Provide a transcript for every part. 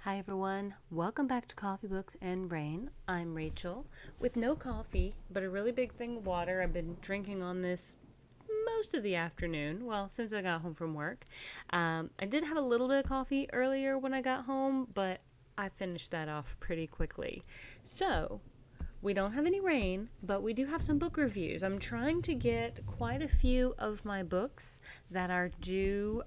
Hi everyone, welcome back to Coffee Books and Rain. I'm Rachel with no coffee, but a really big thing of water. I've been drinking on this most of the afternoon, well, since I got home from work. I did have a little bit of coffee earlier when I got home, but I finished that off pretty quickly. So, we don't have any rain, but we do have some book reviews. I'm trying to get quite a few of my books that are due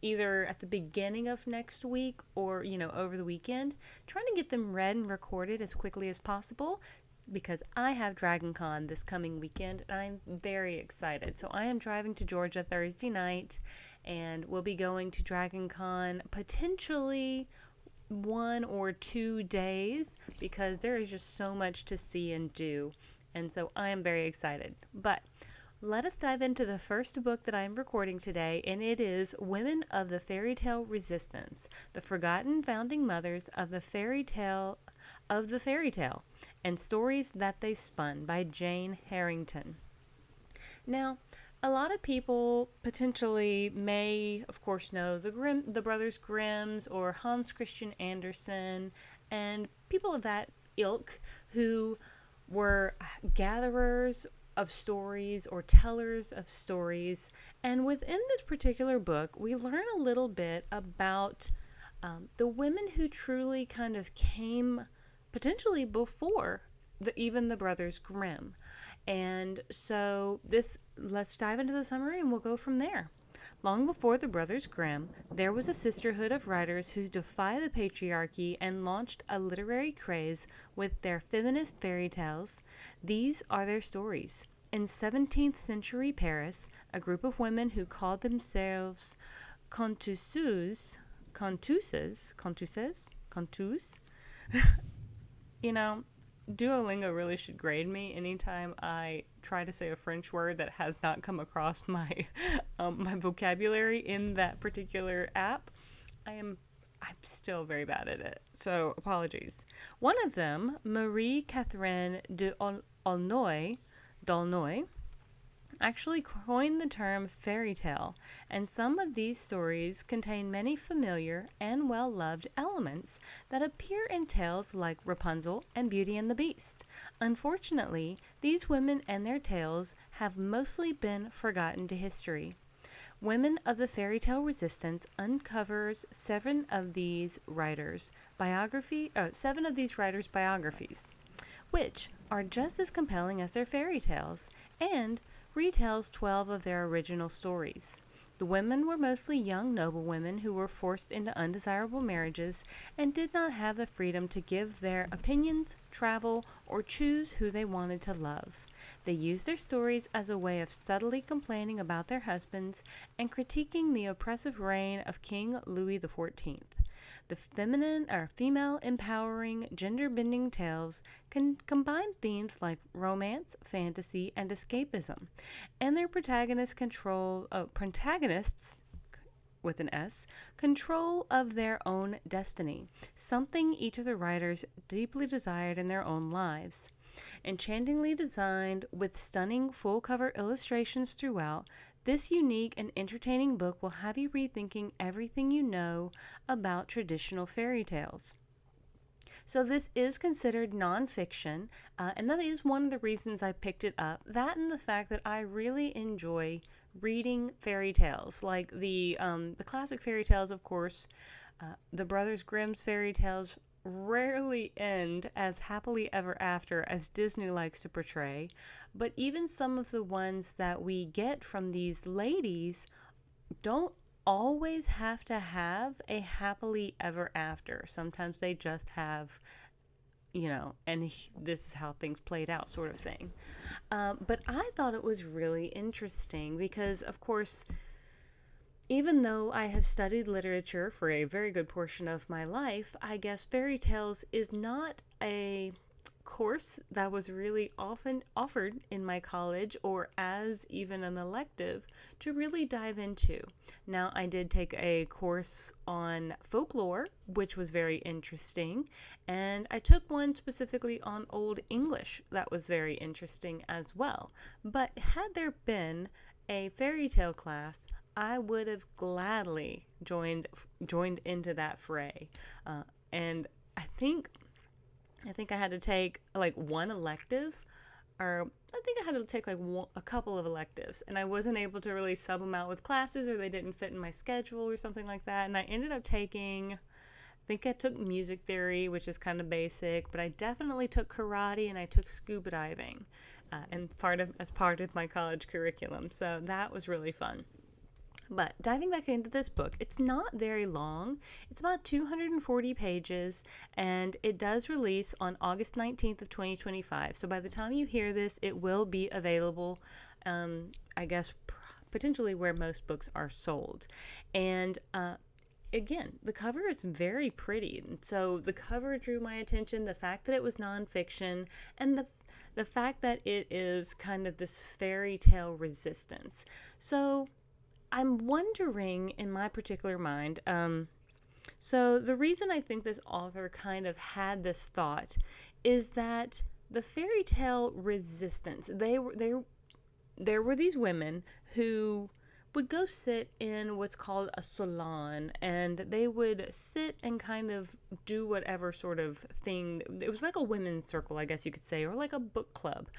either at the beginning of next week or, over the weekend. Trying to get them read and recorded as quickly as possible because I have Dragon Con this coming weekend and I'm very excited. So I am driving to Georgia Thursday night and we'll be going to Dragon Con potentially 1 or 2 days because there is just so much to see and do. And so I am very excited. But let us dive into the first book that I am recording today, and it is Women of the Fairy Tale Resistance, the Forgotten Founding Mothers of the Fairy Tale and Stories That They Spun by Jane Harrington. Now, a lot of people potentially may, of course, know the Brothers Grimms or Hans Christian Andersen and people of that ilk who were gatherers of stories or tellers of stories. And within this particular book, we learn a little bit about the women who truly kind of came potentially before even the Brothers Grimm. And so let's dive into the summary and we'll go from there. Long before the Brothers Grimm, there was a sisterhood of writers who defied the patriarchy and launched a literary craze with their feminist fairy tales. These are their stories. In 17th century Paris, a group of women who called themselves conteuses, you know, Duolingo really should grade me anytime I try to say a French word that has not come across my my vocabulary in that particular app. I'm still very bad at it, so apologies. One of them, Marie Catherine d'Aulnoy, actually coined the term fairy tale, and some of these stories contain many familiar and well loved elements that appear in tales like Rapunzel and Beauty and the Beast. Unfortunately, these women and their tales have mostly been forgotten to history. Women of the Fairy Tale Resistance uncovers seven of these writers' biographies, which are just as compelling as their fairy tales, and retells 12 of their original stories. The women were mostly young noblewomen who were forced into undesirable marriages and did not have the freedom to give their opinions, travel, or choose who they wanted to love. They used their stories as a way of subtly complaining about their husbands and critiquing the oppressive reign of King Louis XIV. The female empowering, gender bending tales can combine themes like romance, fantasy, and escapism, and their protagonists with an S, control of their own destiny, something each of the writers deeply desired in their own lives. Enchantingly designed with stunning full cover illustrations throughout, this unique and entertaining book will have you rethinking everything you know about traditional fairy tales. So this is considered nonfiction, and that is one of the reasons I picked it up. That and the fact that I really enjoy reading fairy tales, like the classic fairy tales, of course. The Brothers Grimm's fairy tales rarely end as happily ever after as Disney likes to portray, but even some of the ones that we get from these ladies don't always have to have a happily ever after. Sometimes they just have, and this is how things played out, sort of thing. But I thought it was really interesting because, of course, even though I have studied literature for a very good portion of my life, I guess fairy tales is not a course that was really often offered in my college or as even an elective to really dive into. Now, I did take a course on folklore, which was very interesting, and I took one specifically on Old English that was very interesting as well. But had there been a fairy tale class, I would have gladly joined into that fray. and I think I had to take like one elective, or I think I had to take like a couple of electives, and I wasn't able to really sub them out with classes, or they didn't fit in my schedule or something like that. And I ended up taking, I think I took music theory, which is kind of basic, but I definitely took karate and I took scuba diving, and as part of my college curriculum. So that was really fun. But diving back into this book, it's not very long. It's about 240 pages, and it does release on August 19th of 2025. So by the time you hear this, it will be available, I guess, potentially where most books are sold. And again, the cover is very pretty. And so the cover drew my attention, the fact that it was nonfiction, and the fact that it is kind of this fairy tale resistance. So I'm wondering, in my particular mind, so the reason I think this author kind of had this thought is that the fairy tale resistance, there were these women who would go sit in what's called a salon, and they would sit and kind of do whatever sort of thing. It was like a women's circle, I guess you could say, or like a book club.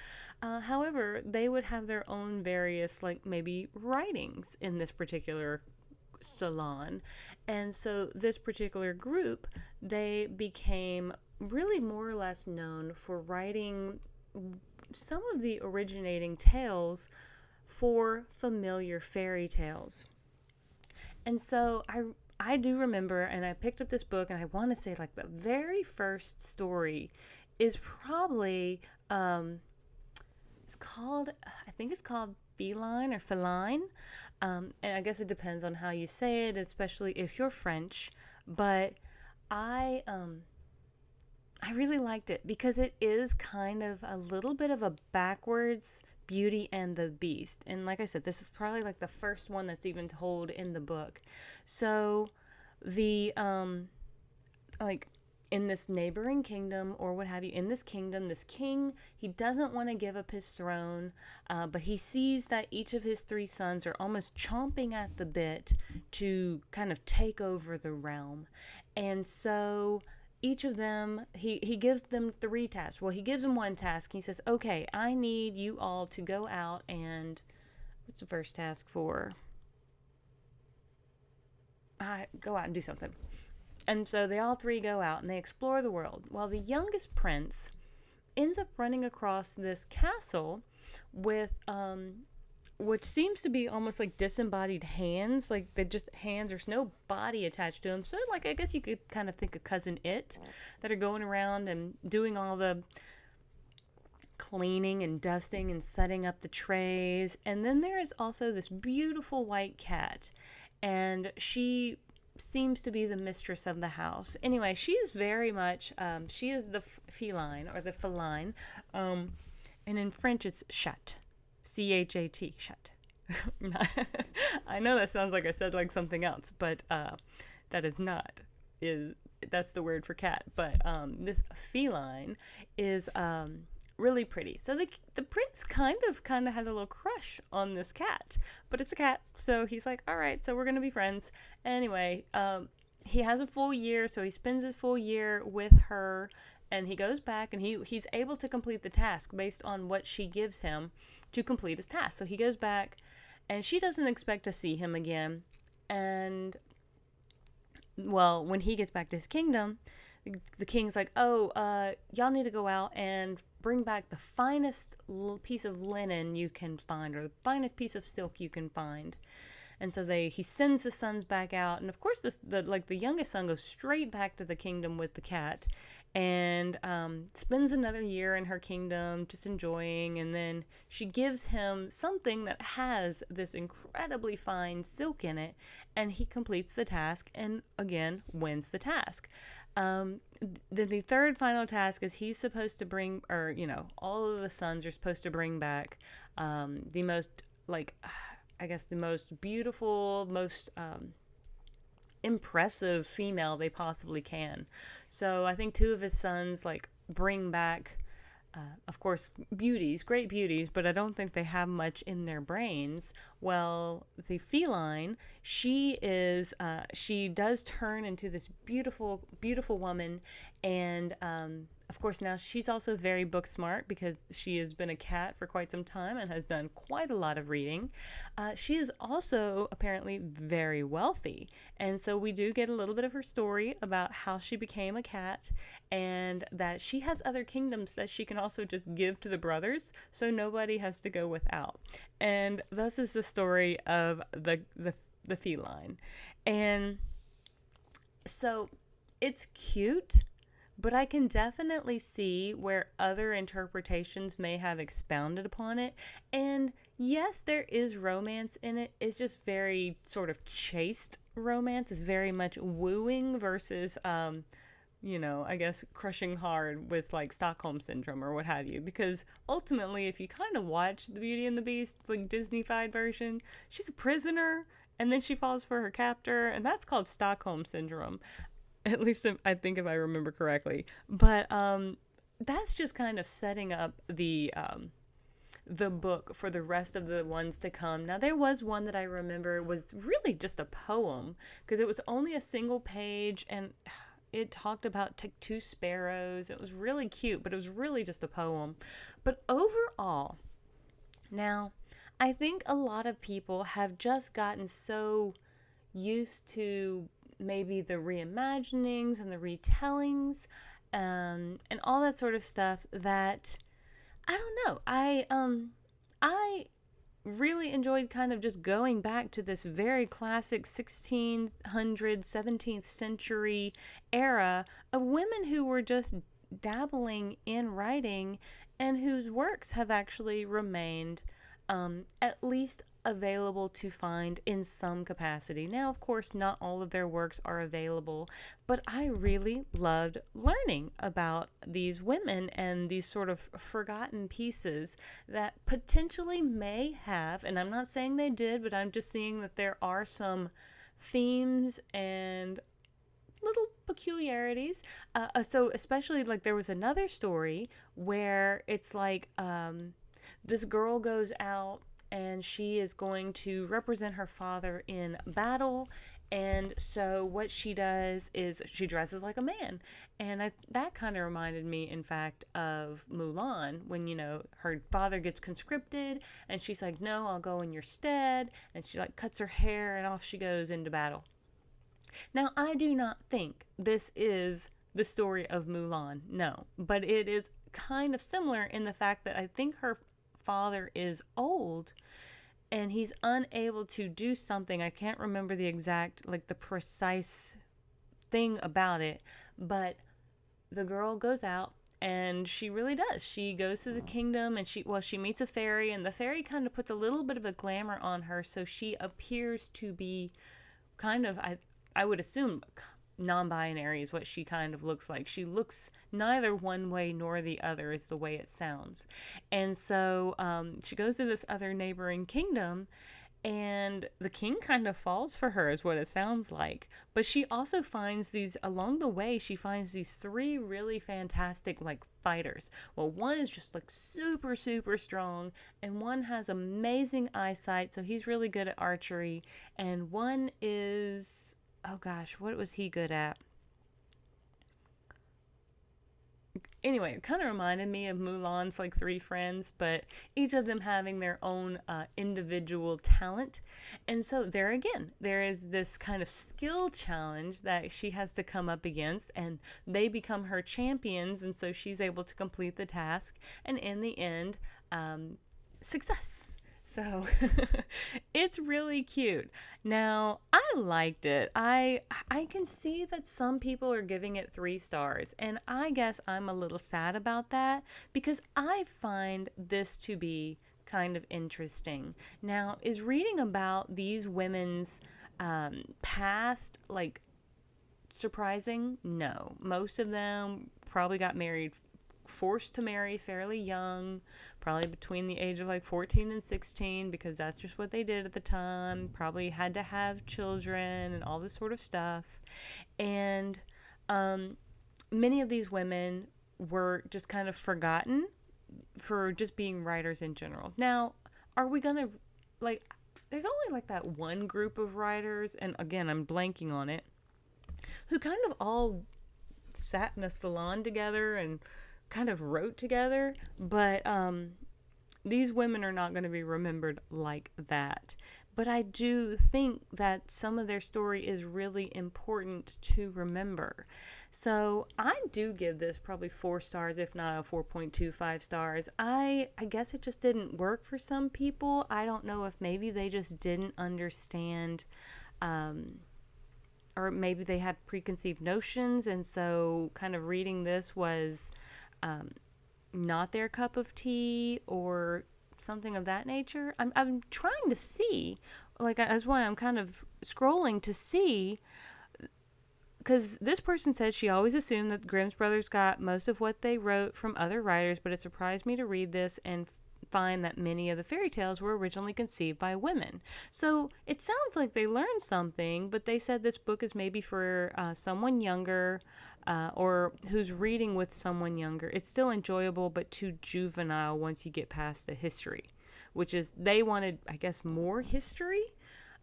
However, they would have their own various, like maybe writings in this particular salon. And so this particular group, they became really more or less known for writing some of the originating tales for familiar fairy tales. And so I do remember, and I picked up this book, and I want to say like the very first story is probably I think it's called Feline or Feline, and I guess it depends on how you say it, especially if you're French. But I really liked it because it is kind of a little bit of a backwards Beauty and the Beast. And like I said, this is probably like the first one that's even told in the book. So the like in this neighboring kingdom, or what have you, in this kingdom, this king, he doesn't want to give up his throne, but he sees that each of his three sons are almost chomping at the bit to kind of take over the realm. And so each of them, he gives them three tasks. Well, he gives them one task. He says, okay, I need you all to go out and, what's the first task for? Go out and do something. And so they all three go out and they explore the world. Well, the youngest prince ends up running across this castle with which seems to be almost like disembodied hands, like they're just hands, there's no body attached to them. So like I guess you could kind of think of Cousin It, that are going around and doing all the cleaning and dusting and setting up the trays. And then there is also this beautiful white cat, and she seems to be the mistress of the house. Anyway, she is very much, she is the feline, or the feline, and in French it's chat, C-H-A-T, chat. I know that sounds like I said like something else, but that is not, that's the word for cat. But this feline is really pretty. So the prince kind of has a little crush on this cat, but it's a cat, so he's like, all right, so we're gonna be friends. Anyway, he has a full year, so he spends his full year with her, and he goes back, and he's able to complete the task based on what she gives him to complete his task. So he goes back, and she doesn't expect to see him again. And well, when he gets back to his kingdom, the king's like, oh, y'all need to go out and bring back the finest piece of linen you can find, or the finest piece of silk you can find. And so he sends the sons back out, and of course the youngest son goes straight back to the kingdom with the cat, and spends another year in her kingdom just enjoying. And then she gives him something that has this incredibly fine silk in it, and he completes the task and again wins the task. The third final task is he's supposed to bring, or all of the sons are supposed to bring back the most, I guess, the most beautiful, most impressive female they possibly can. So I think two of his sons bring back of course, beauties, great beauties, but I don't think they have much in their brains. Well, the feline, she does turn into this beautiful, beautiful woman, and of course, now she's also very book smart because she has been a cat for quite some time and has done quite a lot of reading. She is also apparently very wealthy, and so we do get a little bit of her story about how she became a cat, and that she has other kingdoms that she can also just give to the brothers, so nobody has to go without. And thus is the story of the feline. And so it's cute, but I can definitely see where other interpretations may have expounded upon it. And yes, there is romance in it. It's just very sort of chaste romance. It's very much wooing versus I guess crushing hard with like Stockholm syndrome or what have you. Because ultimately, if you kind of watch the Beauty and the Beast, like Disney-fied version, she's a prisoner and then she falls for her captor, and that's called Stockholm syndrome. At least I think if I remember correctly. But that's just kind of setting up the book for the rest of the ones to come. Now, there was one that I remember was really just a poem because it was only a single page, and it talked about two sparrows. It was really cute, but it was really just a poem. But overall, now, I think a lot of people have just gotten so used to maybe the reimaginings and the retellings, and all that sort of stuff that I don't know. I really enjoyed kind of just going back to this very classic 1600s, 17th century era of women who were just dabbling in writing and whose works have actually remained at least available to find in some capacity. Now, of course, not all of their works are available, but I really loved learning about these women and these sort of forgotten pieces that potentially may have, and I'm not saying they did, but I'm just seeing that there are some themes and little peculiarities. So especially like there was another story where it's like this girl goes out and she is going to represent her father in battle. And so what she does is she dresses like a man. And that kind of reminded me, in fact, of Mulan when, her father gets conscripted and she's like, no, I'll go in your stead. And she like cuts her hair and off she goes into battle. Now, I do not think this is the story of Mulan, no. But it is kind of similar in the fact that I think her father is old and he's unable to do something. I can't remember the exact, like the precise thing about it, but the girl goes out and she really does. She goes to the kingdom and she meets a fairy, and the fairy kind of puts a little bit of a glamour on her, so she appears to be kind of, I would assume, non-binary is what she kind of looks like. She looks neither one way nor the other is the way it sounds. And so she goes to this other neighboring kingdom, and the king kind of falls for her is what it sounds like. But she also finds along the way, she finds these three really fantastic like fighters. Well, one is just like super, super strong, and one has amazing eyesight, so he's really good at archery, and one is, oh gosh, what was he good at? Anyway, it kind of reminded me of Mulan's like three friends, but each of them having their own individual talent. And so there again, there is this kind of skill challenge that she has to come up against, and they become her champions, and so she's able to complete the task, and in the end, success. So it's really cute. Now, I liked it. I can see that some people are giving it 3 stars, and I guess I'm a little sad about that because I find this to be kind of interesting. Now, is reading about these women's past like surprising? No. Most of them probably got forced to marry fairly young, probably between the age of like 14 and 16, because that's just what they did at the time. Probably had to have children and all this sort of stuff. And many of these women were just kind of forgotten for just being writers in general. Now, are we gonna like? There's only like that one group of writers, and again, I'm blanking on it, who kind of all sat in a salon together and kind of wrote together, but these women are not going to be remembered like that. But I do think that some of their story is really important to remember. So I do give this probably 4 stars, if not a 4.25 stars. I guess it just didn't work for some people. I don't know if maybe they just didn't understand, or maybe they had preconceived notions, and so kind of reading this was not their cup of tea or something of that nature. I'm trying to see, like, that's why I'm kind of scrolling to see, because this person said she always assumed that the Grimm's brothers got most of what they wrote from other writers, but it surprised me to read this and find that many of the fairy tales were originally conceived by women. So it sounds like they learned something, but they said this book is maybe for someone younger, or who's reading with someone younger. It's still enjoyable, but too juvenile once you get past the history, which is, they wanted, I guess, more history.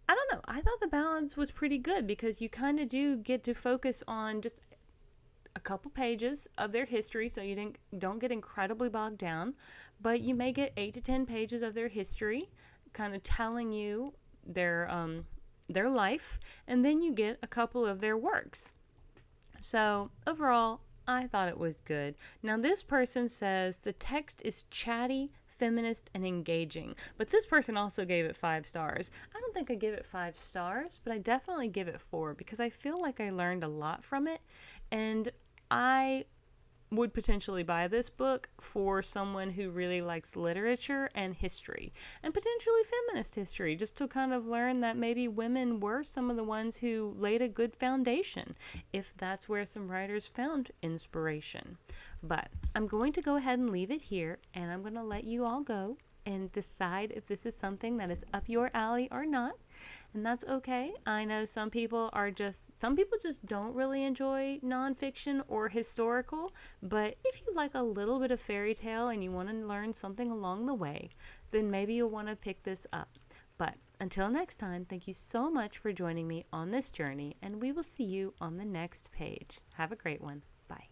I don't know. I thought the balance was pretty good because you kind of do get to focus on just a couple pages of their history, so you don't get incredibly bogged down, but you may get 8 to 10 pages of their history, kind of telling you their life, and then you get a couple of their works. So overall, I thought it was good. Now, this person says the text is chatty, feminist, and engaging. But this person also gave it 5 stars. I don't think I give it 5 stars, but I definitely give it 4 because I feel like I learned a lot from it. And I would potentially buy this book for someone who really likes literature and history, and potentially feminist history, just to kind of learn that maybe women were some of the ones who laid a good foundation, if that's where some writers found inspiration. But I'm going to go ahead and leave it here, and I'm going to let you all go and decide if this is something that is up your alley or not. And that's okay. I know some people just don't really enjoy nonfiction or historical, but if you like a little bit of fairy tale and you want to learn something along the way, then maybe you'll want to pick this up. But until next time, thank you so much for joining me on this journey, and we will see you on the next page. Have a great one. Bye.